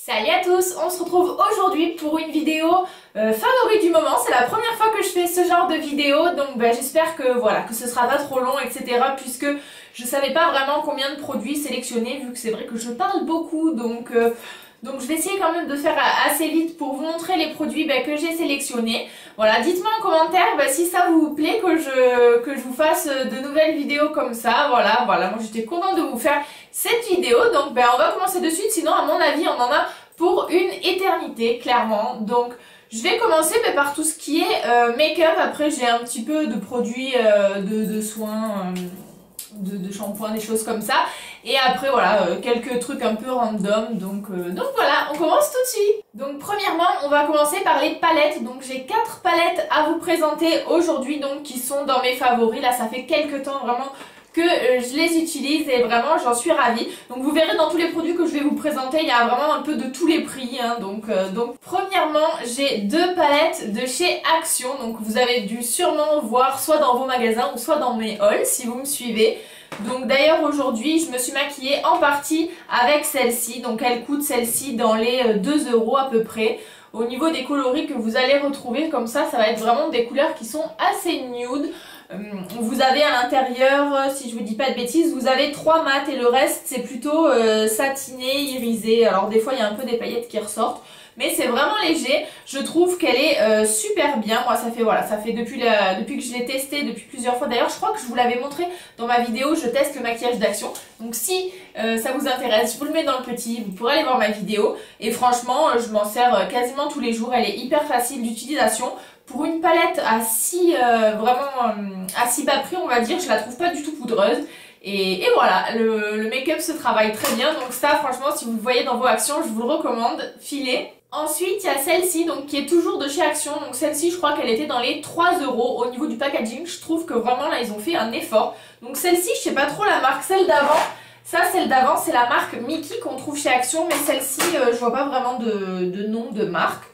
Salut à tous, on se retrouve aujourd'hui pour une vidéo favori du moment. C'est la première fois que je fais ce genre de vidéo, donc j'espère que voilà, que ce sera pas trop long, etc. Puisque je savais pas vraiment combien de produits sélectionner, vu que c'est vrai que je parle beaucoup, donc je vais essayer quand même de faire assez vite pour vous montrer les produits que j'ai sélectionnés. Voilà, dites-moi en commentaire si ça vous plaît que je vous fasse de nouvelles vidéos comme ça. Voilà, moi j'étais contente de vous faire cette vidéo, donc on va commencer de suite, sinon à mon avis on en a pour une éternité, clairement. Donc je vais commencer par tout ce qui est make-up. Après j'ai un petit peu de produits de soins, de shampoing, des choses comme ça. Et après voilà, quelques trucs un peu random, donc voilà, on commence tout de suite. Donc premièrement, on va commencer par les palettes. Donc j'ai 4 palettes à vous présenter aujourd'hui, donc qui sont dans mes favoris. Là ça fait quelques temps vraiment que je les utilise et vraiment j'en suis ravie. Donc vous verrez dans tous les produits que je vais vous présenter, il y a vraiment un peu de tous les prix, hein. Donc premièrement, j'ai 2 palettes de chez Action. Donc vous avez dû sûrement voir soit dans vos magasins ou soit dans mes hauls si vous me suivez. Donc d'ailleurs aujourd'hui je me suis maquillée en partie avec celle-ci. Donc elle coûte celle-ci dans les 2 € à peu près. Au niveau des coloris que vous allez retrouver comme ça va être vraiment des couleurs qui sont assez nude. Vous avez à l'intérieur, si je vous dis pas de bêtises, vous avez 3 mat et le reste c'est plutôt satiné, irisé. Alors des fois il y a un peu des paillettes qui ressortent, mais c'est vraiment léger. Je trouve qu'elle est super bien. Moi ça fait depuis que je l'ai testé depuis plusieurs fois. D'ailleurs je crois que je vous l'avais montré dans ma vidéo je teste le maquillage d'Action. Donc si ça vous intéresse, je vous le mets dans le petit, vous pourrez aller voir ma vidéo. Et franchement je m'en sers quasiment tous les jours, elle est hyper facile d'utilisation. Pour une palette à si bas prix, on va dire, je la trouve pas du tout poudreuse. Et voilà, le make-up se travaille très bien. Donc ça, franchement, si vous le voyez dans vos Actions, je vous le recommande, filez. Ensuite, il y a celle-ci, donc qui est toujours de chez Action. Donc celle-ci, je crois qu'elle était dans les 3 € au niveau du packaging. Je trouve que vraiment, là, ils ont fait un effort. Donc celle-ci, je sais pas trop la marque, celle d'avant. Ça, celle d'avant, c'est la marque Mickey qu'on trouve chez Action. Mais celle-ci, je vois pas vraiment de nom de marque.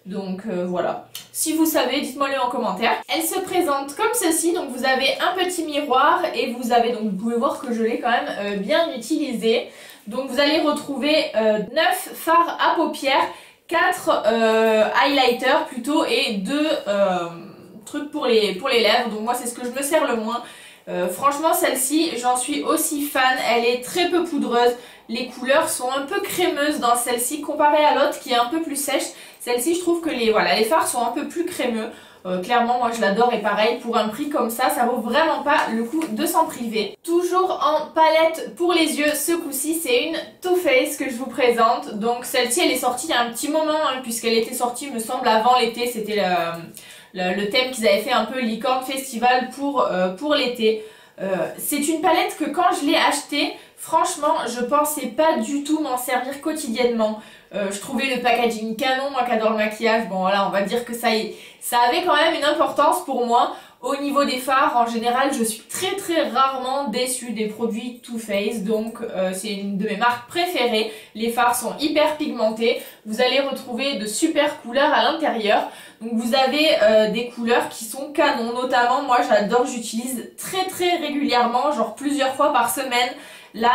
Donc voilà, si vous savez, dites-moi-le en commentaire. Elle se présente comme ceci, donc vous avez un petit miroir et vous avez, donc vous pouvez voir que je l'ai quand même bien utilisé. Donc vous allez retrouver 9 fards à paupières, 4 highlighters plutôt et 2 trucs pour les lèvres. Donc moi c'est ce que je me sers le moins. Franchement celle-ci j'en suis aussi fan, elle est très peu poudreuse, les couleurs sont un peu crémeuses dans celle-ci comparée à l'autre qui est un peu plus sèche. Celle-ci je trouve que les fards sont un peu plus crémeux, clairement moi je l'adore et pareil pour un prix comme ça vaut vraiment pas le coup de s'en priver. Toujours en palette pour les yeux, ce coup-ci c'est une Too Faced que je vous présente. Donc celle-ci elle est sortie il y a un petit moment hein, puisqu'elle était sortie me semble avant l'été, c'était le thème qu'ils avaient fait un peu Licorne Festival pour l'été. C'est une palette que quand je l'ai achetée, franchement je pensais pas du tout m'en servir quotidiennement. Je trouvais le packaging canon, moi qui adore le maquillage, bon voilà on va dire que ça avait quand même une importance pour moi. Au niveau des fards, en général, je suis très rarement déçue des produits Too Faced, donc c'est une de mes marques préférées. Les fards sont hyper pigmentés, vous allez retrouver de super couleurs à l'intérieur. Donc vous avez des couleurs qui sont canon, notamment moi j'adore, j'utilise très régulièrement, genre plusieurs fois par semaine, la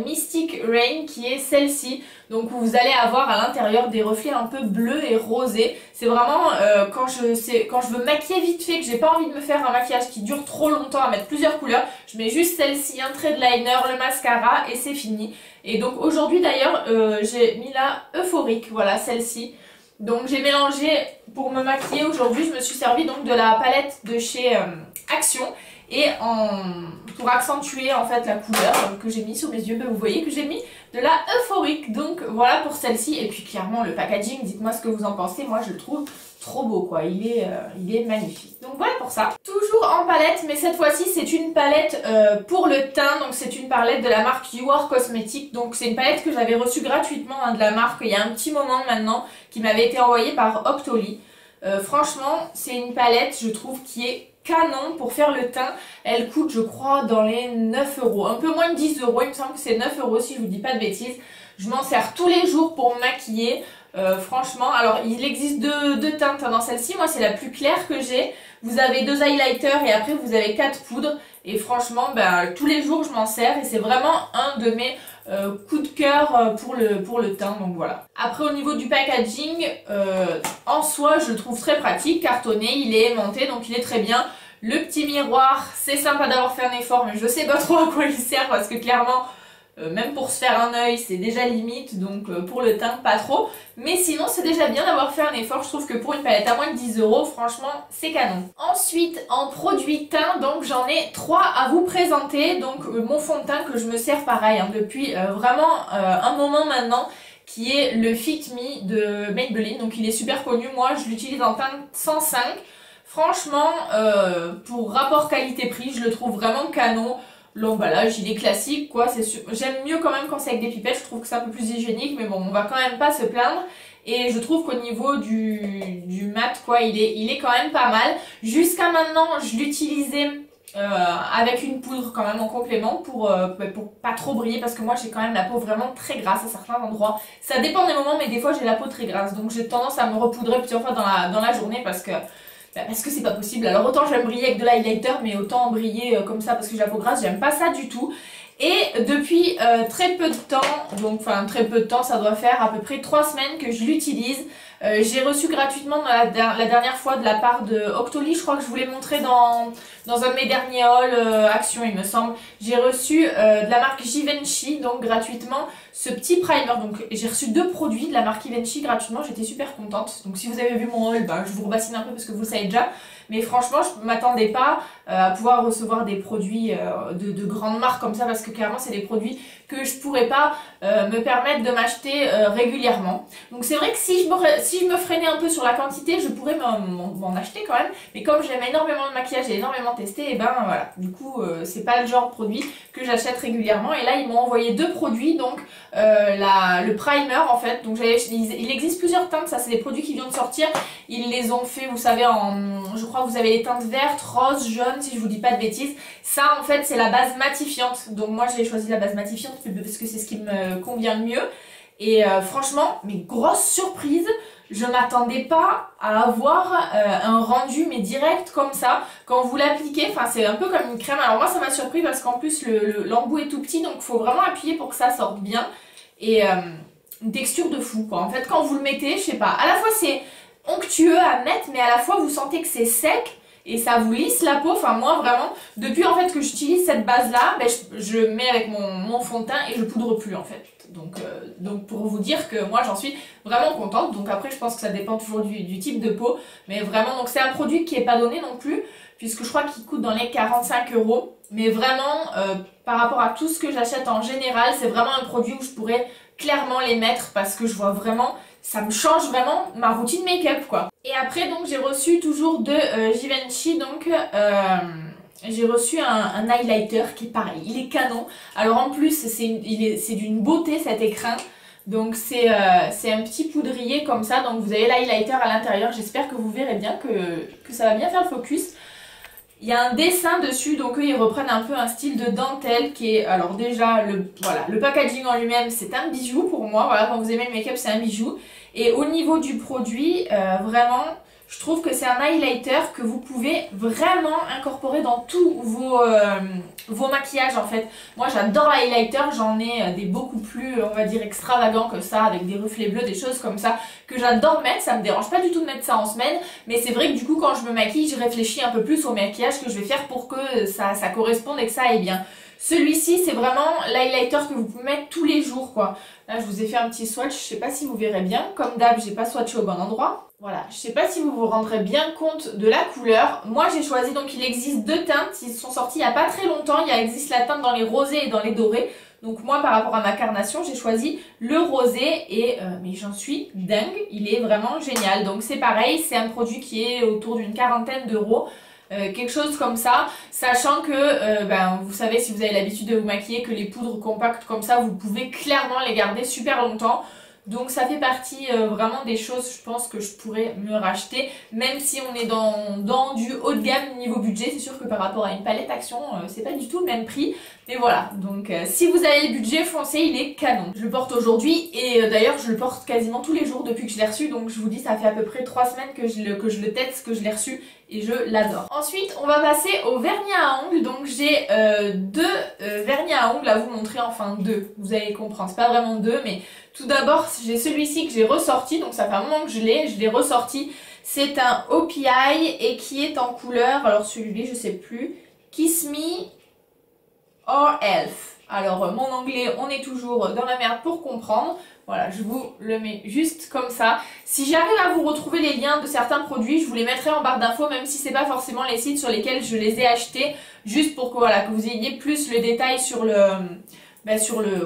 Mystic Rain qui est celle-ci. Donc vous allez avoir à l'intérieur des reflets un peu bleus et rosés. C'est vraiment quand je veux maquiller vite fait, que j'ai pas envie de me faire un maquillage qui dure trop longtemps à mettre plusieurs couleurs, je mets juste celle-ci, un trait de liner, le mascara et c'est fini. Et donc aujourd'hui d'ailleurs j'ai mis la Euphorique, voilà celle-ci. Donc j'ai mélangé pour me maquiller aujourd'hui, je me suis servi donc de la palette de chez Action. Et pour accentuer en fait la couleur que j'ai mis sur mes yeux, vous voyez que j'ai mis de la Euphorique. Donc voilà pour celle-ci. Et puis clairement le packaging, dites-moi ce que vous en pensez. Moi je le trouve trop beau quoi, il est magnifique. Donc voilà pour ça. Toujours en palette, mais cette fois-ci c'est une palette pour le teint. Donc c'est une palette de la marque You Are Cosmetics. Donc c'est une palette que j'avais reçue gratuitement hein, de la marque il y a un petit moment maintenant, qui m'avait été envoyée par Octoly. Franchement c'est une palette je trouve qui est canon pour faire le teint. Elle coûte je crois dans les 9 €, un peu moins de 10 €, il me semble que c'est 9 € si je vous dis pas de bêtises. Je m'en sers tous les jours pour me maquiller. Franchement, alors il existe deux teintes dans celle-ci, moi c'est la plus claire que j'ai. Vous avez 2 highlighters et après vous avez 4 poudres. Et franchement, tous les jours je m'en sers et c'est vraiment un de mes coup de cœur pour le teint, donc voilà. Après au niveau du packaging, en soi je le trouve très pratique, cartonné, il est aimanté donc il est très bien. Le petit miroir, c'est sympa d'avoir fait un effort mais je sais pas trop à quoi il sert parce que clairement même pour se faire un œil c'est déjà limite, donc pour le teint pas trop, mais sinon c'est déjà bien d'avoir fait un effort. Je trouve que pour une palette à moins de 10 €, franchement c'est canon. Ensuite en produit teint, donc j'en ai 3 à vous présenter. Donc mon fond de teint que je me sers pareil hein, depuis vraiment un moment maintenant, qui est le Fit Me de Maybelline. Donc il est super connu, moi je l'utilise en teinte 105. Franchement pour rapport qualité-prix je le trouve vraiment canon. L'emballage il est classique quoi, j'aime mieux quand même quand c'est avec des pipettes, je trouve que c'est un peu plus hygiénique, mais bon on va quand même pas se plaindre. Et je trouve qu'au niveau du mat quoi, il est quand même pas mal. Jusqu'à maintenant je l'utilisais avec une poudre quand même en complément pour pas trop briller, parce que moi j'ai quand même la peau vraiment très grasse à certains endroits. Ça dépend des moments mais des fois j'ai la peau très grasse, donc j'ai tendance à me repoudrer plusieurs fois dans la journée parce que c'est pas possible. Alors autant j'aime briller avec de l'highlighter, mais autant briller comme ça parce que j'ai la peau grasse, j'aime pas ça du tout. Et depuis très peu de temps, donc enfin très peu de temps, ça doit faire à peu près 3 semaines que je l'utilise. J'ai reçu gratuitement la dernière fois de la part de Octoly, je crois que je vous l'ai montré dans un de mes derniers hauls Action il me semble. J'ai reçu de la marque Givenchy, donc gratuitement, ce petit primer. Donc j'ai reçu 2 produits de la marque Givenchy gratuitement, j'étais super contente. Donc si vous avez vu mon haul, je vous rebassine un peu parce que vous le savez déjà. Mais franchement je m'attendais pas à pouvoir recevoir des produits de grandes marques comme ça, parce que clairement c'est des produits que je pourrais pas me permettre de m'acheter régulièrement. Donc c'est vrai que si je me freinais un peu sur la quantité, je pourrais m'en acheter quand même. Mais comme j'aime énormément le maquillage et énormément testé, et ben voilà. Du coup c'est pas le genre de produit que j'achète régulièrement. Et là ils m'ont envoyé 2 produits, donc le primer en fait. Donc il existe plusieurs teintes, ça c'est des produits qui viennent de sortir. Ils les ont fait, vous savez, je crois que vous avez les teintes vertes, rose, jaune, si je vous dis pas de bêtises. Ça en fait c'est la base matifiante. Donc moi j'ai choisi la base matifiante parce que c'est ce qui me convient le mieux. Et franchement, mais grosse surprise, je m'attendais pas à avoir un rendu mais direct comme ça. Quand vous l'appliquez, enfin c'est un peu comme une crème. Alors moi ça m'a surpris parce qu'en plus l'embout est tout petit, donc il faut vraiment appuyer pour que ça sorte bien. Et une texture de fou quoi. En fait quand vous le mettez, je sais pas, à la fois c'est onctueux à mettre, mais à la fois vous sentez que c'est sec et ça vous lisse la peau. Enfin moi vraiment, depuis en fait que j'utilise cette base là, je mets avec mon fond de teint et je poudre plus en fait. Donc pour vous dire que moi j'en suis vraiment contente. Donc après je pense que ça dépend toujours du type de peau, mais vraiment donc c'est un produit qui est pas donné non plus, puisque je crois qu'il coûte dans les 45 €. Mais vraiment par rapport à tout ce que j'achète en général, c'est vraiment un produit où je pourrais clairement les mettre, parce que je vois vraiment, ça me change vraiment ma routine make-up quoi. Et après donc j'ai reçu toujours de Givenchy, donc j'ai reçu un highlighter qui est pareil, il est canon. Alors en plus c'est d'une beauté cet écrin. Donc c'est un petit poudrier comme ça, donc vous avez l'highlighter à l'intérieur. J'espère que vous verrez bien que ça va bien faire le focus. Il y a un dessin dessus, donc eux ils reprennent un peu un style de dentelle qui est, alors déjà le packaging en lui-même c'est un bijou pour moi. Voilà, quand vous aimez le make-up c'est un bijou. Et au niveau du produit, vraiment je trouve que c'est un highlighter que vous pouvez vraiment incorporer dans tous vos maquillages en fait. Moi j'adore l'highlighter, j'en ai des beaucoup plus on va dire extravagants que ça, avec des reflets bleus, des choses comme ça que j'adore mettre. Ça me dérange pas du tout de mettre ça en semaine, mais c'est vrai que du coup quand je me maquille je réfléchis un peu plus au maquillage que je vais faire pour que ça corresponde et que ça aille bien. Celui-ci c'est vraiment l'highlighter que vous pouvez mettre tous les jours quoi. Là je vous ai fait un petit swatch, je sais pas si vous verrez bien, comme d'hab j'ai pas swatché au bon endroit. Voilà, je sais pas si vous vous rendrez bien compte de la couleur. Moi j'ai choisi, donc il existe 2 teintes, ils sont sortis il y a pas très longtemps. Il existe la teinte dans les rosés et dans les dorés. Donc moi par rapport à ma carnation j'ai choisi le rosé et mais j'en suis dingue, il est vraiment génial. Donc c'est pareil, c'est un produit qui est autour d'une 40aine d'euros. Quelque chose comme ça, sachant que vous savez, si vous avez l'habitude de vous maquiller, que les poudres compactes comme ça vous pouvez clairement les garder super longtemps. Donc ça fait partie vraiment des choses je pense que je pourrais me racheter, même si on est dans du haut de gamme niveau budget. C'est sûr que par rapport à une palette Action c'est pas du tout le même prix, mais voilà. Donc si vous avez le budget, foncez, il est canon. Je le porte aujourd'hui et d'ailleurs je le porte quasiment tous les jours depuis que je l'ai reçu. Donc je vous dis ça fait à peu près 3 semaines que je le teste, que je l'ai reçu, et je l'adore. Ensuite, on va passer au vernis à ongles. Donc j'ai deux vernis à ongles à vous montrer, enfin deux, vous allez comprendre, c'est pas vraiment deux, mais tout d'abord j'ai celui-ci que j'ai ressorti, donc ça fait un moment que je l'ai ressorti. C'est un OPI et qui est en couleur, alors celui-là je sais plus, Kiss Me or Elf. Alors mon anglais, on est toujours dans la merde pour comprendre. Voilà, je vous le mets juste comme ça. Si j'arrive à vous retrouver les liens de certains produits, je vous les mettrai en barre d'infos, même si c'est pas forcément les sites sur lesquels je les ai achetés, juste pour que, voilà, que vous ayez plus le détail sur le...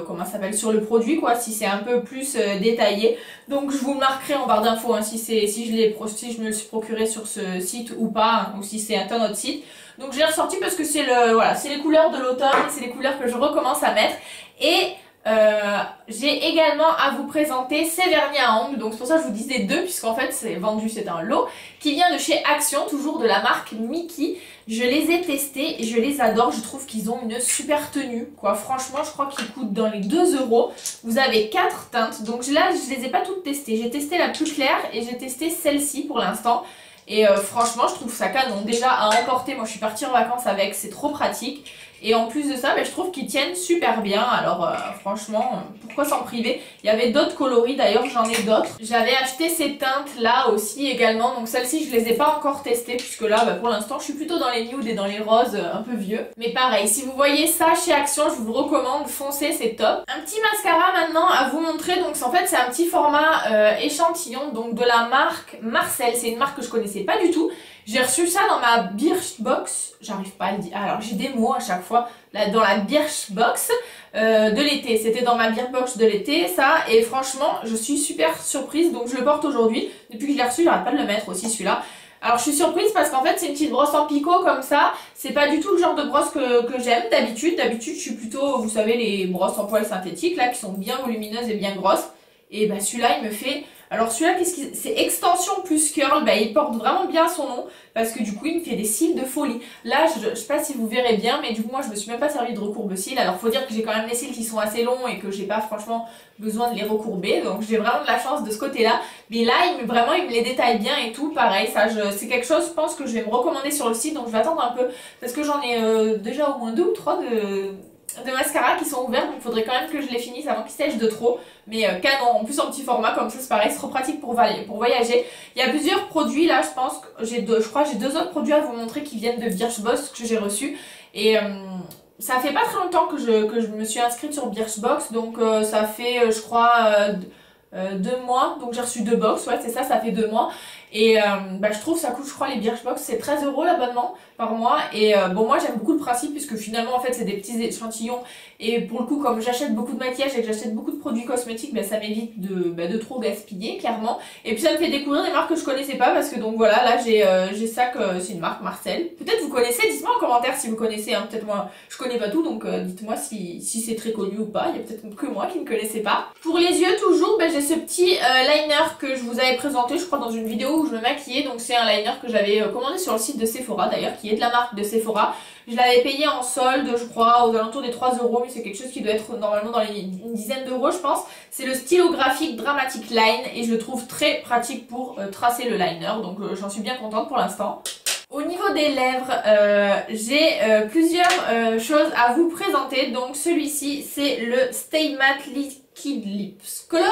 comment ça s'appelle, sur le produit, quoi, si c'est un peu plus détaillé. Donc je vous le marquerai en barre d'infos, hein, si je me le suis procuré sur ce site ou pas, hein, ou si c'est un autre site. Donc j'ai ressorti parce que c'est c'est les couleurs de l'automne, c'est les couleurs que je recommence à mettre. Et j'ai également à vous présenter ces vernis à ongles, donc c'est pour ça que je vous disais deux, puisqu'en fait c'est vendu, c'est un lot, qui vient de chez Action, toujours de la marque Mickey. Je les ai testés et je les adore, je trouve qu'ils ont une super tenue, quoi. Franchement, je crois qu'ils coûtent dans les 2 €. Vous avez 4 teintes, donc là je les ai pas toutes testées. J'ai testé la plus claire et j'ai testé celle-ci pour l'instant. Et franchement, je trouve ça canon. Déjà à emporter, moi je suis partie en vacances avec, c'est trop pratique. Et en plus de ça, je trouve qu'ils tiennent super bien. Alors franchement, pourquoi s'en priver? Il y avait d'autres coloris, d'ailleurs j'en ai d'autres. J'avais acheté ces teintes là aussi également. Donc celles-ci, je les ai pas encore testées, puisque là, pour l'instant, je suis plutôt dans les nudes et dans les roses un peu vieux. Mais pareil, si vous voyez ça chez Action, je vous recommande, foncez, c'est top. Un petit mascara maintenant à vous montrer. Donc en fait, c'est un petit format échantillon, donc de la marque Marcel. C'est une marque que je connaissais pas du tout. J'ai reçu ça dans ma Birchbox, j'arrive pas à le dire, alors j'ai des mots à chaque fois, là, dans la Birchbox de l'été, c'était dans ma Birchbox de l'été ça, et franchement je suis super surprise, donc je le porte aujourd'hui, depuis que je l'ai reçu j'arrête pas de le mettre aussi celui-là. Alors je suis surprise parce qu'en fait c'est une petite brosse en picot comme ça, c'est pas du tout le genre de brosse que j'aime d'habitude, je suis plutôt, vous savez, les brosses en poils synthétiques là qui sont bien volumineuses et bien grosses, et celui-là il me fait... Alors celui-là, c'est extension plus curl, il porte vraiment bien son nom parce que du coup il me fait des cils de folie. Là je sais pas si vous verrez bien, mais du coup moi je me suis même pas servi de recourbe-cils. Alors faut dire que j'ai quand même des cils qui sont assez longs et que j'ai pas franchement besoin de les recourber, donc j'ai vraiment de la chance de ce côté-là. Mais là il me les détaille bien et tout, pareil, ça c'est quelque chose je pense que je vais me recommander sur le site, donc je vais attendre un peu parce que j'en ai déjà au moins 2 ou 3 de mascara qui sont ouverts, donc il faudrait quand même que je les finisse avant qu'ils sèchent de trop, mais canon, en plus en petit format comme ça c'est pareil, c'est trop pratique pour voyager. Il y a plusieurs produits là, je pense que je crois que j'ai 2 autres produits à vous montrer qui viennent de Birchbox que j'ai reçus, et ça fait pas très longtemps que je me suis inscrite sur Birchbox, donc ça fait je crois 2 mois, donc j'ai reçu 2 box, ouais c'est ça, ça fait 2 mois. Et je trouve ça coûte, je crois, les Birchbox, c'est 13 € l'abonnement par mois. Et bon, moi j'aime beaucoup le principe puisque finalement en fait c'est des petits échantillons. Et pour le coup, comme j'achète beaucoup de maquillage et que j'achète beaucoup de produits cosmétiques, ça m'évite de trop gaspiller clairement. Et puis ça me fait découvrir des marques que je connaissais pas parce que donc voilà, là j'ai ça, que c'est une marque Marcel. Peut-être vous connaissez, dites-moi en commentaire si vous connaissez, hein. Peut-être moi je connais pas tout, donc dites-moi si c'est très connu ou pas. Il y a peut-être que moi qui ne connaissais pas. Pour les yeux toujours, j'ai ce petit liner que je vous avais présenté, je crois, dans une vidéo où je me maquillais. Donc c'est un liner que j'avais commandé sur le site de Sephora d'ailleurs, qui est de la marque de Sephora. Je l'avais payé en solde, je crois, aux alentours des 3 €, mais c'est quelque chose qui doit être normalement dans une dizaine d'euros, je pense. C'est le stylographique Dramatic Line et je le trouve très pratique pour tracer le liner, donc j'en suis bien contente pour l'instant. Au niveau des lèvres, j'ai plusieurs choses à vous présenter. Donc celui-ci, c'est le Stay Matte Liquid Lips Color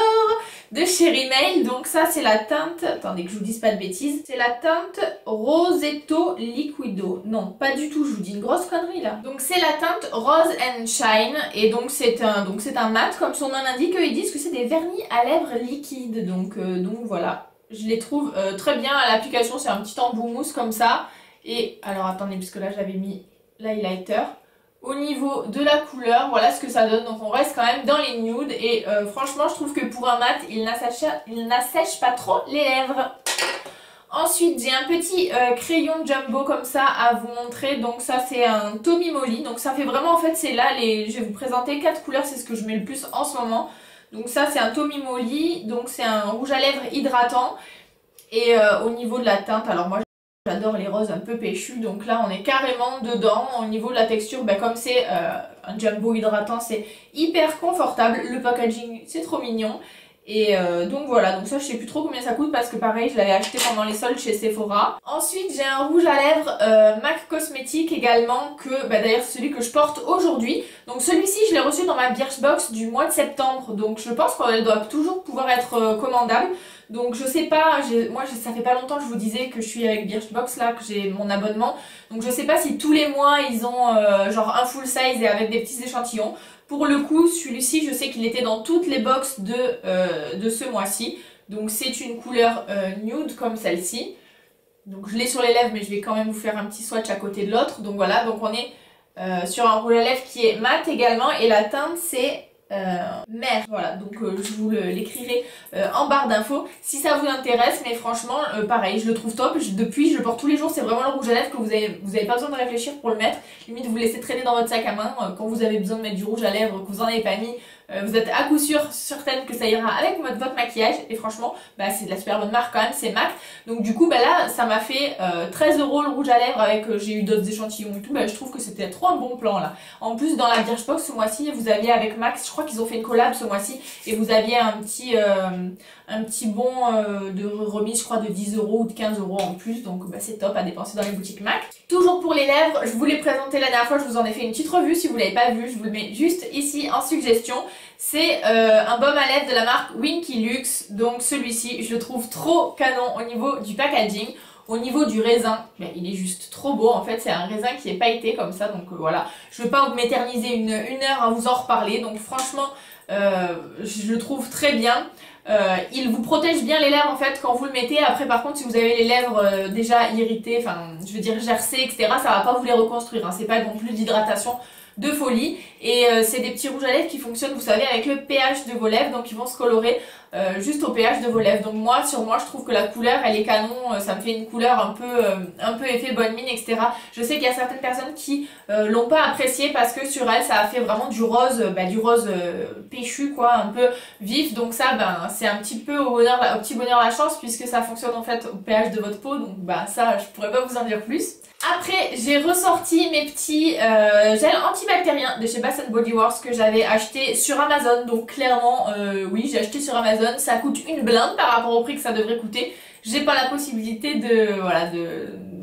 de chez Rimmel. Donc ça, c'est la teinte, attendez que je vous dise pas de bêtises, c'est la teinte Rosetto Liquido. Non, pas du tout, je vous dis une grosse connerie là. Donc c'est la teinte Rose and Shine et donc c'est un mat, comme son nom l'indique. Ils disent que c'est des vernis à lèvres liquides, donc voilà. Je les trouve très bien à l'application, c'est un petit embout mousse comme ça. Et alors attendez, puisque là j'avais mis l'highlighter. Au niveau de la couleur, voilà ce que ça donne. Donc on reste quand même dans les nudes. Et franchement, je trouve que pour un mat, il n'assèche pas trop les lèvres. Ensuite, j'ai un petit crayon jumbo comme ça à vous montrer. Donc ça, c'est un Tommy Moly. Donc ça fait vraiment, en fait, c'est là, je vais vous présenter 4 couleurs. C'est ce que je mets le plus en ce moment. Donc ça, c'est un Tommy Moly. Donc c'est un rouge à lèvres hydratant. Et au niveau de la teinte, alors moi, j'adore les roses un peu péchus, donc là on est carrément dedans. Au niveau de la texture, comme c'est un jumbo hydratant, c'est hyper confortable. Le packaging, c'est trop mignon. Et donc voilà, donc ça je sais plus trop combien ça coûte parce que pareil je l'avais acheté pendant les soldes chez Sephora. Ensuite j'ai un rouge à lèvres MAC Cosmétique également que d'ailleurs c'est celui que je porte aujourd'hui. Donc celui-ci je l'ai reçu dans ma Birchbox du mois de septembre, donc je pense qu'elle doit toujours pouvoir être commandable. Donc je sais pas, ça fait pas longtemps que je vous disais que je suis avec Birchbox là, que j'ai mon abonnement. Donc je sais pas si tous les mois ils ont genre un full size et avec des petits échantillons. Pour le coup, celui-ci, je sais qu'il était dans toutes les box de ce mois-ci. Donc c'est une couleur nude comme celle-ci. Donc je l'ai sur les lèvres, mais je vais quand même vous faire un petit swatch à côté de l'autre. Donc voilà, donc on est sur un rouge à lèvres qui est mat également. Et la teinte, c'est mer. Voilà, donc je vous l'écrirai en barre d'infos si ça vous intéresse. Mais franchement, pareil, je le trouve top. Depuis, je le porte tous les jours. C'est vraiment le rouge à lèvres que vous avez pas besoin de réfléchir pour le mettre. Limite, vous laissez traîner dans votre sac à main quand vous avez besoin de mettre du rouge à lèvres, que vous en avez pas mis. Vous êtes à coup sûr certaine que ça ira avec votre maquillage. Et franchement, c'est de la super bonne marque quand même, c'est MAC. Donc du coup, là, ça m'a fait 13 € le rouge à lèvres avec, j'ai eu d'autres échantillons et tout. Je trouve que c'était trop un bon plan là. En plus, dans la Birchbox ce mois-ci, vous aviez avec Max, je crois qu'ils ont fait une collab ce mois-ci. Et vous aviez un petit bon de remise, je crois, de 10 € ou de 15 € en plus. Donc c'est top à dépenser dans les boutiques MAC. Toujours pour les lèvres, je vous l'ai présenté la dernière fois, je vous en ai fait une petite revue. Si vous ne l'avez pas vu, je vous le mets juste ici en suggestion. C'est un baume à lèvres de la marque Winky Lux. Donc celui-ci, je le trouve trop canon au niveau du packaging. Au niveau du raisin, il est juste trop beau. En fait, c'est un raisin qui est pailleté comme ça. Donc voilà, je ne veux pas vous m'éterniser une heure à vous en reparler. Donc franchement, je le trouve très bien. Il vous protège bien les lèvres en fait quand vous le mettez. Après par contre si vous avez les lèvres déjà irritées, enfin je veux dire gercées, etc., ça va pas vous les reconstruire, hein. C'est pas non plus d'hydratation de folie. Et c'est des petits rouges à lèvres qui fonctionnent, vous savez, avec le pH de vos lèvres, donc ils vont se colorer juste au pH de vos lèvres. Donc moi, sur moi, je trouve que la couleur, elle est canon, ça me fait une couleur un peu effet bonne mine, etc. Je sais qu'il y a certaines personnes qui l'ont pas apprécié parce que sur elle, ça a fait vraiment du rose péchu, quoi, un peu vif. Donc ça, c'est un petit peu au petit bonheur la chance, puisque ça fonctionne en fait au pH de votre peau. Donc ça, je pourrais pas vous en dire plus. Après, j'ai ressorti mes petits gels antibactériens de chez Bath & Body Works que j'avais acheté sur Amazon. Donc clairement, oui, j'ai acheté sur Amazon. Ça coûte une blinde par rapport au prix que ça devrait coûter. J'ai pas la possibilité de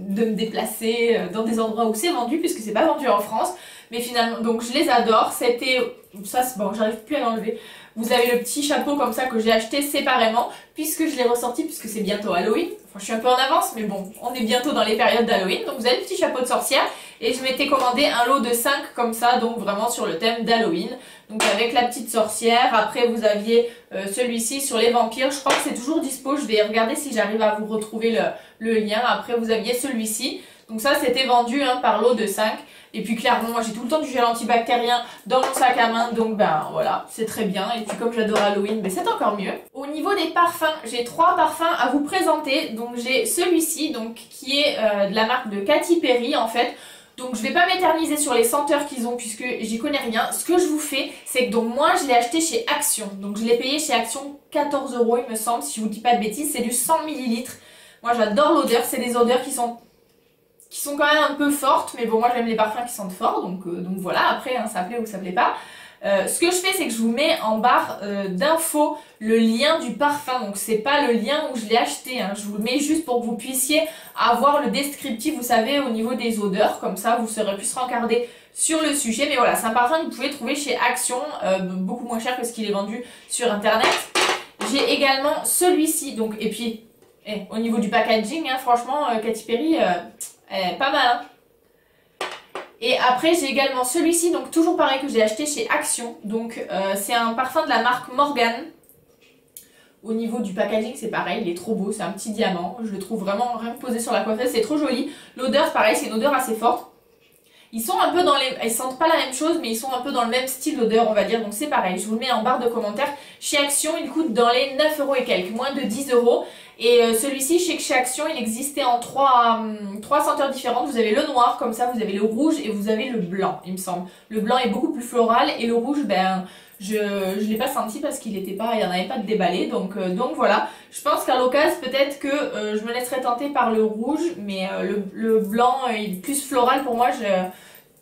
me déplacer dans des endroits où c'est vendu, puisque c'est pas vendu en France. Mais finalement, donc je les adore. C'était, ça c'est bon, j'arrive plus à l'enlever. Vous avez le petit chapeau comme ça que j'ai acheté séparément, puisque je l'ai ressorti, puisque c'est bientôt Halloween. Enfin, je suis un peu en avance, mais bon, on est bientôt dans les périodes d'Halloween. Donc vous avez le petit chapeau de sorcière, et je m'étais commandé un lot de 5 comme ça, donc vraiment sur le thème d'Halloween. Donc avec la petite sorcière. Après vous aviez celui-ci sur les vampires. Je crois que c'est toujours dispo, je vais regarder si j'arrive à vous retrouver le lien. Après vous aviez celui-ci. Donc ça c'était vendu par lot de 5. Et puis clairement, moi j'ai tout le temps du gel antibactérien dans mon sac à main, donc voilà, c'est très bien. Et puis comme j'adore Halloween, c'est encore mieux. Au niveau des parfums, j'ai 3 parfums à vous présenter. Donc j'ai celui-ci, donc qui est de la marque de Katy Perry en fait. Donc je vais pas m'éterniser sur les senteurs qu'ils ont puisque j'y connais rien. Ce que je vous fais, c'est que donc moi je l'ai acheté chez Action. Donc je l'ai payé chez Action 14 € il me semble, si je vous dis pas de bêtises. C'est du 100 ml. Moi j'adore l'odeur, c'est des odeurs qui sont quand même un peu fortes, mais bon moi j'aime les parfums qui sentent fort, donc voilà, après ça plaît ou ça plaît pas. Ce que je fais, c'est que je vous mets en barre d'infos le lien du parfum, donc c'est pas le lien où je l'ai acheté, je vous le mets juste pour que vous puissiez avoir le descriptif, vous savez, au niveau des odeurs, comme ça vous serez plus rencardé sur le sujet. Mais voilà, c'est un parfum que vous pouvez trouver chez Action, beaucoup moins cher que ce qu'il est vendu sur internet. J'ai également celui-ci, donc, et puis au niveau du packaging, franchement, Katy Perry, pas mal, Et après j'ai également celui-ci, donc toujours pareil, que j'ai acheté chez Action. Donc c'est un parfum de la marque Morgan. Au niveau du packaging c'est pareil, il est trop beau, c'est un petit diamant. Je le trouve vraiment rien que posé sur la coiffeuse, c'est trop joli. L'odeur pareil, c'est une odeur assez forte. Ils sont un peu dans les... Ils sentent pas la même chose, mais ils sont un peu dans le même style d'odeur, on va dire. Donc c'est pareil, je vous le mets en barre de commentaires. Chez Action, il coûte dans les 9 € et quelques, moins de 10 €. Et celui-ci, chez Action, il existait en 3 senteurs différentes. Vous avez le noir, comme ça, vous avez le rouge et vous avez le blanc, il me semble. Le blanc est beaucoup plus floral et le rouge, je l'ai pas senti parce qu'il n'y en avait pas de déballé. Donc voilà, je pense qu'à l'occasion, peut-être que je me laisserai tenter par le rouge, mais le blanc est plus floral pour moi.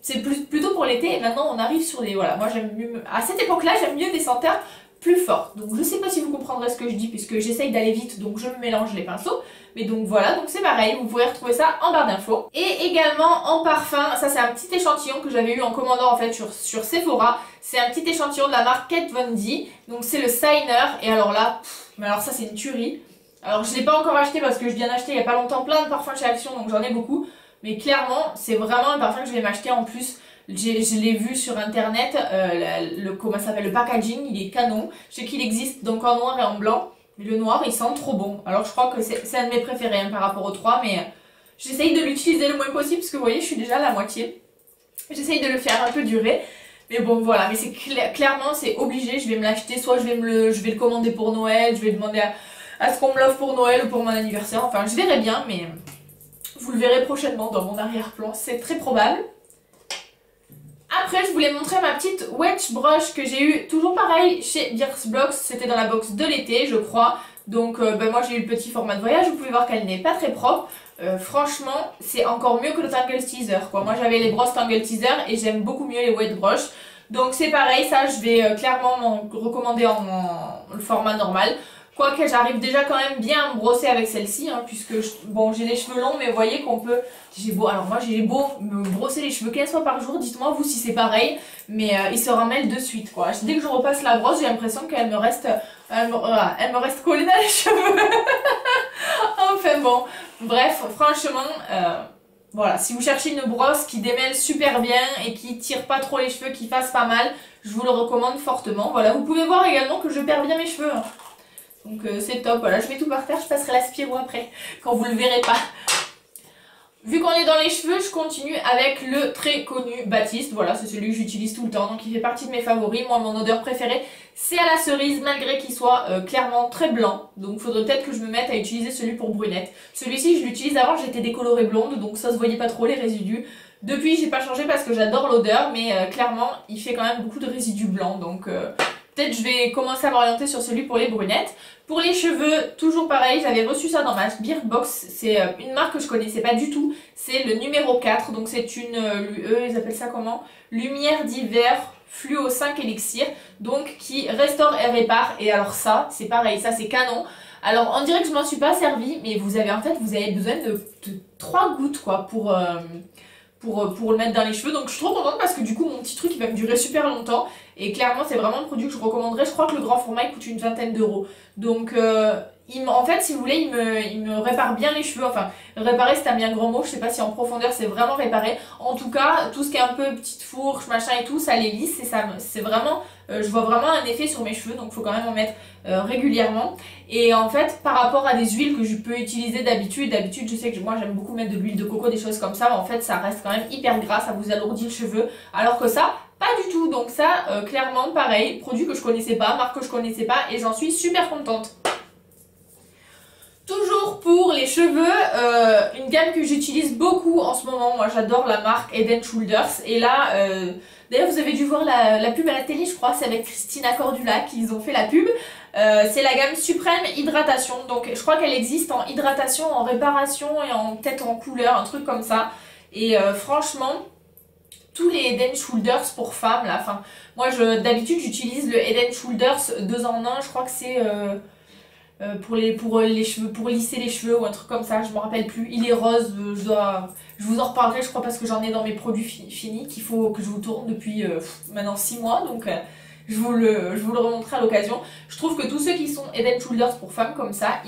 C'est plutôt pour l'été, et maintenant on arrive sur des... Voilà, moi j'aime mieux... À cette époque-là, j'aime mieux des senteurs plus forte. Donc je sais pas si vous comprendrez ce que je dis puisque j'essaye d'aller vite, donc je me mélange les pinceaux. Mais donc voilà, donc c'est pareil, vous pourrez retrouver ça en barre d'infos. Et également en parfum, ça c'est un petit échantillon que j'avais eu en commandant en fait sur Sephora. C'est un petit échantillon de la marque Kat Von D. Donc c'est le Signer. Et alors là, mais alors ça c'est une tuerie. Alors je l'ai pas encore acheté parce que je viens d'acheter il y a pas longtemps plein de parfums chez Action, donc j'en ai beaucoup. Mais clairement, c'est vraiment un parfum que je vais m'acheter en plus. Je l'ai vu sur internet, comment ça s'appelle, le packaging, il est canon. Je sais qu'il existe donc en noir et en blanc. Mais le noir, il sent trop bon. Alors je crois que c'est un de mes préférés hein, par rapport aux trois, mais j'essaye de l'utiliser le moins possible parce que vous voyez, je suis déjà à la moitié. J'essaye de le faire un peu durer. Mais bon, voilà, mais c'est clairement, c'est obligé, je vais me l'acheter. Soit je vais le commander pour Noël, je vais demander à ce qu'on me l'offre pour Noël ou pour mon anniversaire. Enfin, je verrai bien, mais vous le verrez prochainement dans mon arrière-plan, c'est très probable. Après, je voulais montrer ma petite wedge brush que j'ai eu toujours pareil chez Birchbox. C'était dans la box de l'été, je crois. Donc, moi j'ai eu le petit format de voyage. Vous pouvez voir qu'elle n'est pas très propre. Franchement, c'est encore mieux que le Tangle Teaser, quoi. Moi, j'avais les brosses Tangle Teaser et j'aime beaucoup mieux les wedge brush. Donc, c'est pareil, ça, je vais clairement m'en recommander en le format normal. Quoique j'arrive déjà quand même bien à me brosser avec celle-ci, hein, puisque bon, j'ai les cheveux longs, mais vous voyez qu'on peut... Alors moi j'ai beau me brosser les cheveux 15 fois par jour, dites-moi vous si c'est pareil, mais ils se ramènent de suite quoi. Dès que je repasse la brosse, j'ai l'impression qu'elle me reste collée dans les cheveux. Enfin bon, bref, franchement, voilà, si vous cherchez une brosse qui démêle super bien et qui tire pas trop les cheveux, qui fasse pas mal, je vous le recommande fortement. Voilà, vous pouvez voir également que je perds bien mes cheveux. Hein. Donc c'est top, voilà, je mets tout par terre, je passerai l'aspiro après, quand vous le verrez pas. Vu qu'on est dans les cheveux, je continue avec le très connu Baptiste. Voilà, c'est celui que j'utilise tout le temps, donc il fait partie de mes favoris. Moi, mon odeur préférée, c'est à la cerise, malgré qu'il soit clairement très blanc. Donc il faudrait peut-être que je me mette à utiliser celui pour brunette. Celui-ci, je l'utilise avant, j'étais décolorée blonde, donc ça se voyait pas trop les résidus. Depuis, j'ai pas changé parce que j'adore l'odeur, mais clairement, il fait quand même beaucoup de résidus blancs, donc... peut-être je vais commencer à m'orienter sur celui pour les brunettes. Pour les cheveux, toujours pareil, j'avais reçu ça dans ma Birchbox. C'est une marque que je connaissais pas du tout. C'est le numéro 4, donc c'est une, ils appellent ça comment? Lumière d'hiver fluo 5 élixir, donc qui restaure et répare. Et alors ça, c'est pareil, ça c'est canon. Alors on dirait que je m'en suis pas servi, mais vous avez besoin de 3 gouttes quoi pour le mettre dans les cheveux. Donc je suis trop contente parce que du coup mon petit truc il va me durer super longtemps. Et clairement c'est vraiment un produit que je recommanderais. Je crois que le grand format il coûte une vingtaine d'euros. Donc en fait si vous voulez il me répare bien les cheveux. Enfin réparer c'est un bien grand mot. Je sais pas si en profondeur c'est vraiment réparé. En tout cas tout ce qui est un peu petite fourche machin et tout ça les lisse. Et ça c'est vraiment... je vois vraiment un effet sur mes cheveux. Donc il faut quand même en mettre régulièrement. Et en fait par rapport à des huiles que je peux utiliser d'habitude je sais que moi j'aime beaucoup mettre de l'huile de coco, des choses comme ça. Mais en fait ça reste quand même hyper gras. Ça vous alourdit le cheveu. Alors que ça... pas du tout, donc ça, clairement, pareil, produit que je connaissais pas, marque que je connaissais pas, et j'en suis super contente. Toujours pour les cheveux, une gamme que j'utilise beaucoup en ce moment, moi j'adore la marque Head & Shoulders, et là, d'ailleurs vous avez dû voir la pub à la télé, je crois, c'est avec Christina Cordula qu'ils ont fait la pub. C'est la gamme Suprême Hydratation, donc je crois qu'elle existe en hydratation, en réparation et peut-être en couleur, un truc comme ça, et franchement... tous les Head & Shoulders pour femmes là, enfin moi d'habitude j'utilise le Head & Shoulders 2 en 1, je crois que c'est pour les cheveux, pour lisser les cheveux ou un truc comme ça, je me rappelle plus. Il est rose, je vous en reparlerai je crois parce que j'en ai dans mes produits finis qu'il faut que je vous tourne depuis maintenant 6 mois donc je vous le remontrerai à l'occasion. Je trouve que tous ceux qui sont Head & Shoulders pour femmes comme ça,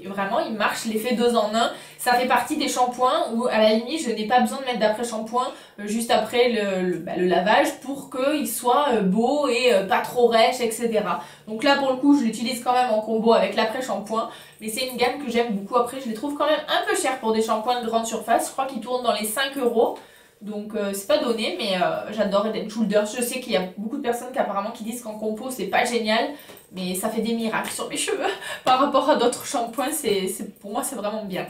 vraiment ils marchent, l'effet 2 en 1. Ça fait partie des shampoings où à la limite je n'ai pas besoin de mettre d'après-shampoing juste après le lavage pour qu'il soit beau et pas trop rêche, etc. Donc là pour le coup je l'utilise quand même en combo avec l'après-shampoing. Mais c'est une gamme que j'aime beaucoup. Après je les trouve quand même un peu chers pour des shampoings de grande surface. Je crois qu'ils tournent dans les 5 euros. Donc c'est pas donné, mais j'adore Head & Shoulders. Je sais qu'il y a beaucoup de personnes qui disent qu'en compo c'est pas génial, mais ça fait des miracles sur mes cheveux par rapport à d'autres shampoings. Pour moi c'est vraiment bien.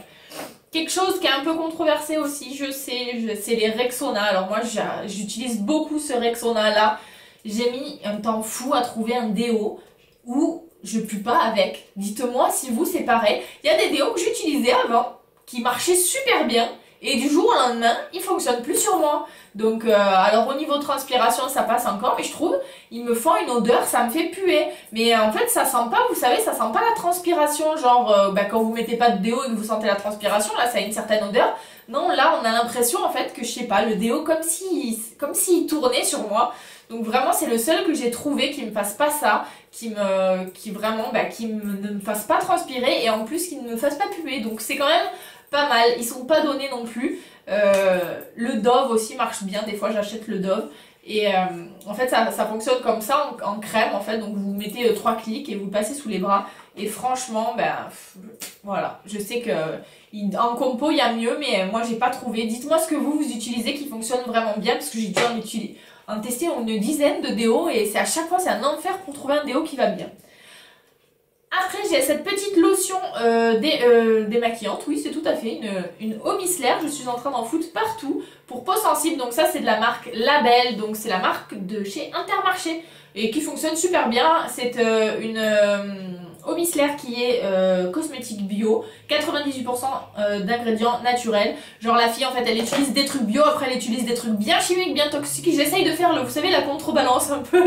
Quelque chose qui est un peu controversé aussi, je sais, c'est les Rexona. Alors moi j'utilise beaucoup ce Rexona là. J'ai mis un temps fou à trouver un déo où je pue pas avec. Dites-moi si vous c'est pareil. Il y a des déos que j'utilisais avant qui marchaient super bien. Et du jour au lendemain, il fonctionne plus sur moi. Donc, alors au niveau transpiration, ça passe encore, mais je trouve, ils me font une odeur, ça me fait puer. Mais en fait, ça sent pas, vous savez, ça sent pas la transpiration. Genre, quand vous mettez pas de déo et que vous sentez la transpiration, là, ça a une certaine odeur. Non, là, on a l'impression, en fait, que je sais pas, le déo, comme s'il tournait sur moi. Donc vraiment, c'est le seul que j'ai trouvé qui me fasse pas ça, qui ne me fasse pas transpirer et en plus qui ne me fasse pas puer. Donc c'est quand même pas mal. Ils sont pas donnés non plus. Le Dove aussi marche bien. Des fois, j'achète le Dove. Et en fait, ça fonctionne comme ça en crème en fait. Donc vous mettez 3 clics et vous le passez sous les bras. Et franchement, voilà. Je sais que en compo, il y a mieux, mais moi, j'ai pas trouvé. Dites-moi ce que vous utilisez qui fonctionne vraiment bien parce que j'ai dû en tester une dizaine de déos et à chaque fois c'est un enfer pour trouver un déo qui va bien. Après j'ai cette petite lotion démaquillante, oui c'est tout à fait une eau micellaire, je suis en train d'en foutre partout pour peau sensible, donc ça c'est de la marque Label, donc c'est la marque de chez Intermarché et qui fonctionne super bien. C'est une eau micellaire qui est cosmétique bio, 98% d'ingrédients naturels. Genre la fille en fait elle utilise des trucs bio, après elle utilise des trucs bien chimiques, bien toxiques. J'essaye de faire vous savez la contrebalance un peu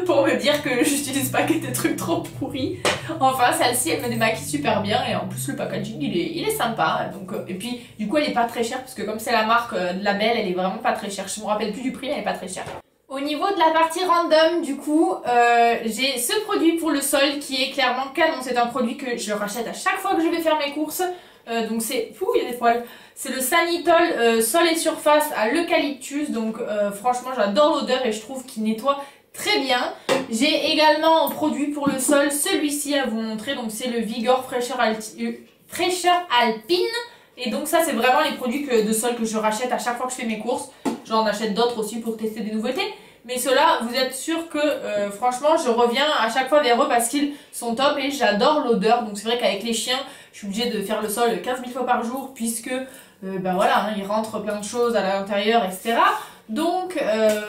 pour me dire que j'utilise pas que des trucs trop pourris. Enfin celle-ci elle me démaquille super bien et en plus le packaging il est sympa. Donc, et puis du coup elle est pas très chère parce que comme c'est la marque de Label elle est vraiment pas très chère. Je me rappelle plus du prix mais elle est pas très chère. Au niveau de la partie random, du coup, j'ai ce produit pour le sol qui est clairement canon. C'est un produit que je rachète à chaque fois que je vais faire mes courses. Donc c'est... Ouh, il y a des poils. C'est le Sanitol sol et surface à l'eucalyptus. Donc franchement, j'adore l'odeur et je trouve qu'il nettoie très bien. J'ai également en produit pour le sol celui-ci à vous montrer. Donc c'est le Vigor Fraîcheur Alpine. Et donc ça, c'est vraiment les produits de sol que je rachète à chaque fois que je fais mes courses. J'en achète d'autres aussi pour tester des nouveautés. Mais ceux-là, vous êtes sûr que franchement, je reviens à chaque fois vers eux parce qu'ils sont top et j'adore l'odeur. Donc c'est vrai qu'avec les chiens, je suis obligée de faire le sol 15 000 fois par jour puisque voilà, ils rentrent plein de choses à l'intérieur, etc. Donc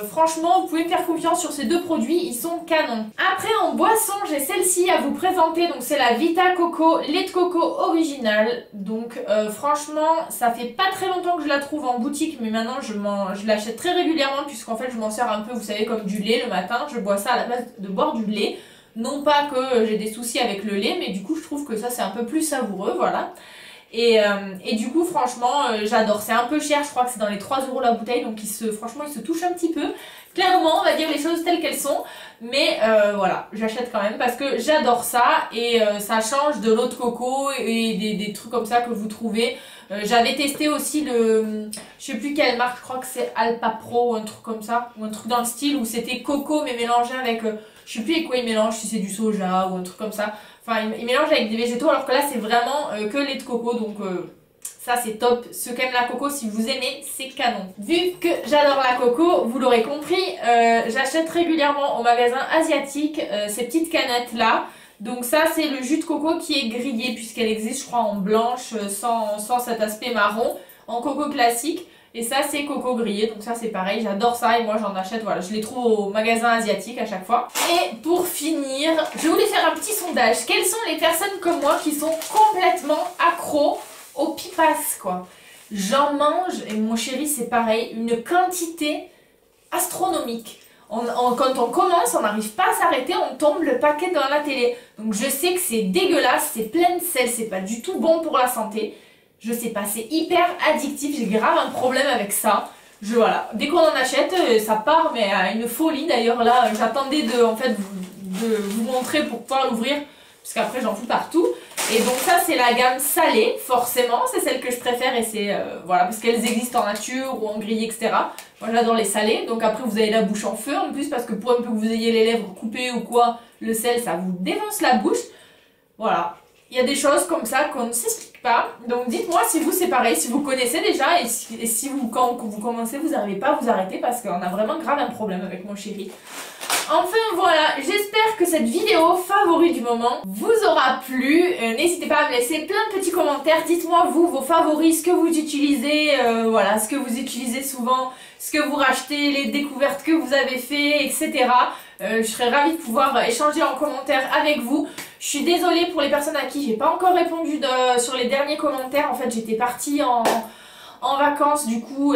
franchement, vous pouvez me faire confiance sur ces deux produits, ils sont canons. Après en boisson, j'ai celle-ci à vous présenter, donc c'est la Vita Coco lait de coco original. Donc franchement, ça fait pas très longtemps que je la trouve en boutique, mais maintenant je l'achète très régulièrement puisqu'en fait je m'en sers un peu, vous savez, comme du lait le matin. Je bois ça à la place de boire du lait. Non pas que j'ai des soucis avec le lait, mais du coup je trouve que ça c'est un peu plus savoureux, voilà. Et du coup franchement j'adore, c'est un peu cher, je crois que c'est dans les 3 € la bouteille, donc franchement il se touche un petit peu. Clairement on va dire les choses telles qu'elles sont, mais voilà, j'achète quand même parce que j'adore ça et ça change de l'eau de coco et des trucs comme ça que vous trouvez. J'avais testé aussi je sais plus quelle marque, je crois que c'est Alpa Pro ou un truc comme ça, ou un truc dans le style où c'était coco mais mélangé avec, je sais plus avec quoi il mélange, si c'est du soja ou un truc comme ça. Enfin, il mélange avec des végétaux alors que là c'est vraiment que lait de coco, donc ça c'est top. Ceux qui aiment la coco, si vous aimez, c'est canon. Vu que j'adore la coco, vous l'aurez compris, j'achète régulièrement au magasin asiatique ces petites canettes là. Donc ça c'est le jus de coco qui est grillé puisqu'elle existe je crois en blanche sans cet aspect marron, en coco classique. Et ça c'est coco grillé, donc ça c'est pareil, j'adore ça et moi j'en achète, voilà, je les trouve au magasin asiatique à chaque fois. Et pour finir, je voulais faire un petit sondage. Quelles sont les personnes comme moi qui sont complètement accros aux pipas quoi? J'en mange, et mon chéri c'est pareil, une quantité astronomique. Quand on commence, on n'arrive pas à s'arrêter, on tombe le paquet dans la télé. Donc je sais que c'est dégueulasse, c'est plein de sel, c'est pas du tout bon pour la santé. Je sais pas, c'est hyper addictif, j'ai grave un problème avec ça. Voilà, dès qu'on en achète, ça part, mais à une folie. D'ailleurs là, j'attendais de vous montrer pour pouvoir l'ouvrir, parce qu'après j'en fous partout. Et donc ça c'est la gamme salée, forcément, c'est celle que je préfère et c'est, voilà, parce qu'elles existent en nature ou en grillé, etc. Moi j'adore les salés, donc après vous avez la bouche en feu en plus, parce que pour un peu que vous ayez les lèvres coupées ou quoi, le sel ça vous défonce la bouche. Voilà. Il y a des choses comme ça qu'on ne s'explique pas. Donc dites-moi si vous c'est pareil, si vous connaissez déjà et si vous, quand vous commencez, vous n'arrivez pas à vous arrêter parce qu'on a vraiment grave un problème avec mon chéri. Enfin voilà, j'espère que cette vidéo favori du moment vous aura plu. N'hésitez pas à me laisser plein de petits commentaires. Dites-moi vous, vos favoris, ce que vous utilisez, voilà, ce que vous utilisez souvent, ce que vous rachetez, les découvertes que vous avez fait, etc. Je serais ravie de pouvoir échanger en commentaire avec vous. Je suis désolée pour les personnes à qui j'ai pas encore répondu sur les derniers commentaires. En fait, j'étais partie en vacances, du coup,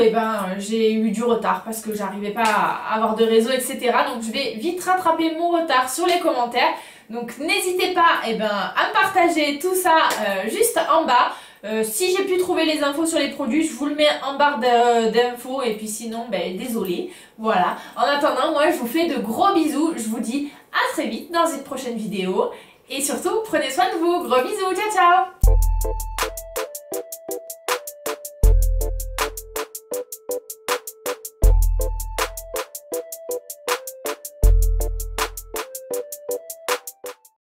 j'ai eu du retard parce que j'arrivais pas à avoir de réseau, etc. Donc je vais vite rattraper mon retard sur les commentaires. Donc n'hésitez pas à me partager tout ça juste en bas. Si j'ai pu trouver les infos sur les produits, je vous le mets en barre d'infos et puis sinon, désolé. Voilà. En attendant, moi je vous fais de gros bisous. Je vous dis à très vite dans une prochaine vidéo. Et surtout, prenez soin de vous. Gros bisous, ciao ciao!